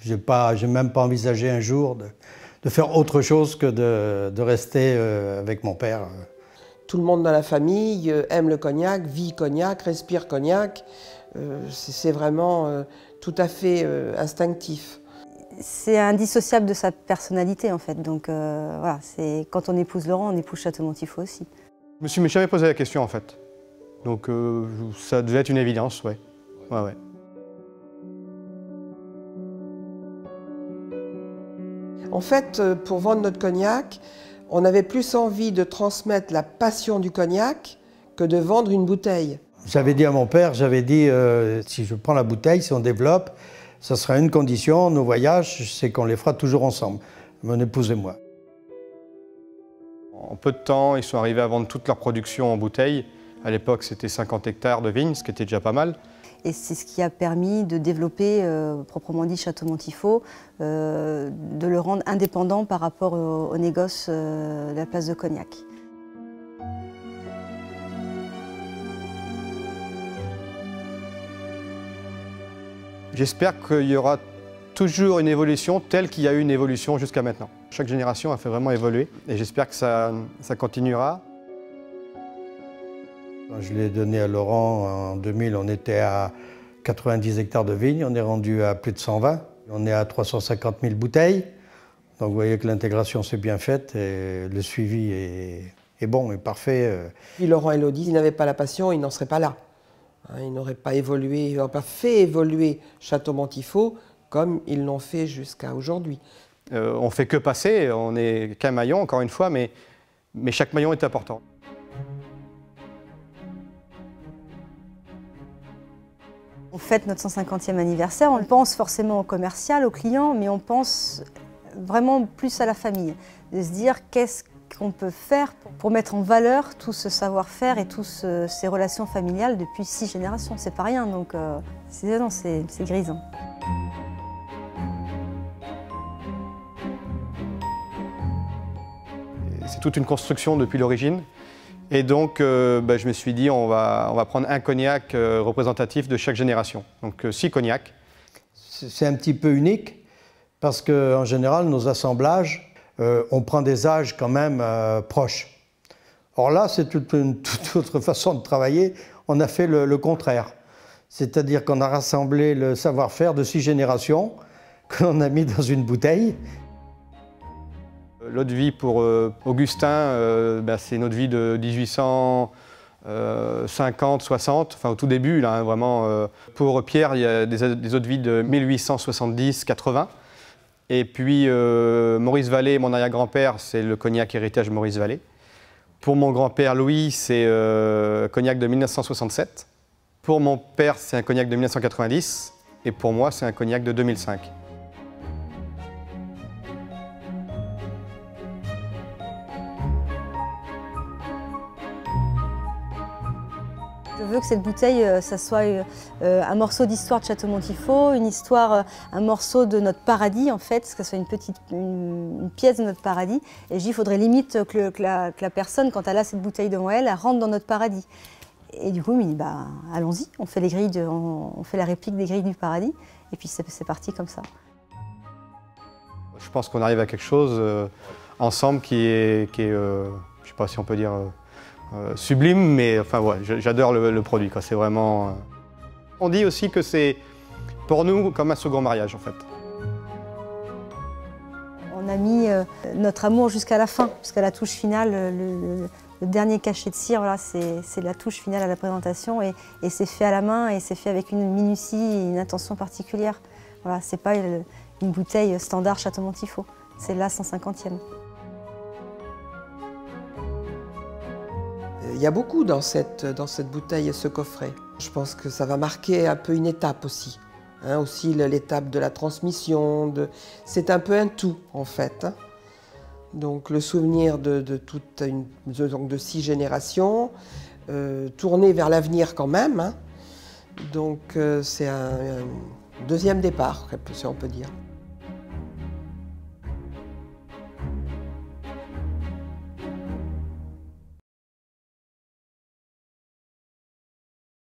J'ai même pas envisagé un jour de faire autre chose que de rester avec mon père. Tout le monde dans la famille aime le cognac, vit cognac, respire cognac. C'est vraiment tout à fait instinctif. C'est indissociable de sa personnalité en fait. Donc voilà, quand on épouse Laurent, on épouse Château-Montifaux aussi. Je me suis jamais posé la question en fait. Donc ça devait être une évidence, ouais. Ouais. En fait, pour vendre notre cognac, on avait plus envie de transmettre la passion du cognac que de vendre une bouteille. J'avais dit à mon père, si je prends la bouteille, si on développe, ça sera une condition, nos voyages, c'est qu'on les fera toujours ensemble, mon épouse et moi. En peu de temps, ils sont arrivés à vendre toute leur production en bouteille. À l'époque, c'était 50 hectares de vignes, ce qui était déjà pas mal. Et c'est ce qui a permis de développer, proprement dit, Château-Montifaux, de le rendre indépendant par rapport au négoce de la place de Cognac. J'espère qu'il y aura toujours une évolution telle qu'il y a eu une évolution jusqu'à maintenant. Chaque génération a fait vraiment évoluer et j'espère que ça continuera. Quand je l'ai donné à Laurent en 2000, on était à 90 hectares de vignes, on est rendu à plus de 120. On est à 350 000 bouteilles. Donc vous voyez que l'intégration s'est bien faite et le suivi est bon, est parfait. Puis Laurent et Lodi, s'ils n'avaient pas la passion, ils n'en seraient pas là. Ils n'auraient pas évolué, ils n'auraient pas fait évoluer Château-Montifaux comme ils l'ont fait jusqu'à aujourd'hui. On ne fait que passer, on n'est qu'un maillon, encore une fois, mais chaque maillon est important. On fête notre 150e anniversaire, on pense forcément au commercial, aux clients, mais on pense vraiment plus à la famille. De se dire qu'est-ce qu'on peut faire pour mettre en valeur tout ce savoir-faire et toutes ces relations familiales depuis 6 générations. C'est pas rien, donc c'est grisant. C'est toute une construction depuis l'origine. Et donc, je me suis dit, on va prendre un cognac représentatif de chaque génération. Donc 6 cognacs. C'est un petit peu unique parce qu'en général, nos assemblages, on prend des âges quand même proches. Or là, c'est toute autre façon de travailler. On a fait le contraire. C'est-à-dire qu'on a rassemblé le savoir-faire de 6 générations que l'on a mis dans une bouteille. L'eau de vie pour Augustin, c'est une eau de vie de 1850, 60, enfin au tout début, là, hein, vraiment. Pour Pierre, il y a des eaux de vie de 1870, 80. Et puis Maurice Vallée, mon arrière-grand-père, c'est le cognac héritage Maurice Vallée. Pour mon grand-père Louis, c'est cognac de 1967. Pour mon père, c'est un cognac de 1990. Et pour moi, c'est un cognac de 2005. Je veux que cette bouteille, ça soit un morceau d'histoire de Château-Montifaux, une histoire, un morceau de notre paradis en fait, que ce soit une pièce de notre paradis. Et il faudrait limite que la personne, quand elle a cette bouteille devant elle, elle rentre dans notre paradis. Et du coup, il me dit, allons-y, on fait on fait la réplique des grilles du paradis. Et puis c'est parti comme ça. Je pense qu'on arrive à quelque chose ensemble qui est je ne sais pas si on peut dire sublime, mais enfin ouais, j'adore le produit. C'est vraiment. On dit aussi que c'est pour nous comme un second mariage en fait. On a mis notre amour jusqu'à la fin, jusqu'à la touche finale. Le dernier cachet de cire, voilà, c'est la touche finale à la présentation et c'est fait à la main et c'est fait avec une minutie et une attention particulière. Voilà, c'est pas une bouteille standard Château-Montifaux, c'est la 150e. Il y a beaucoup dans cette bouteille et ce coffret. Je pense que ça va marquer un peu une étape aussi. Aussi l'étape de la transmission. C'est un peu un tout en fait. Donc le souvenir de 6 générations, tourné vers l'avenir quand même. Donc c'est un deuxième départ, si on peut dire.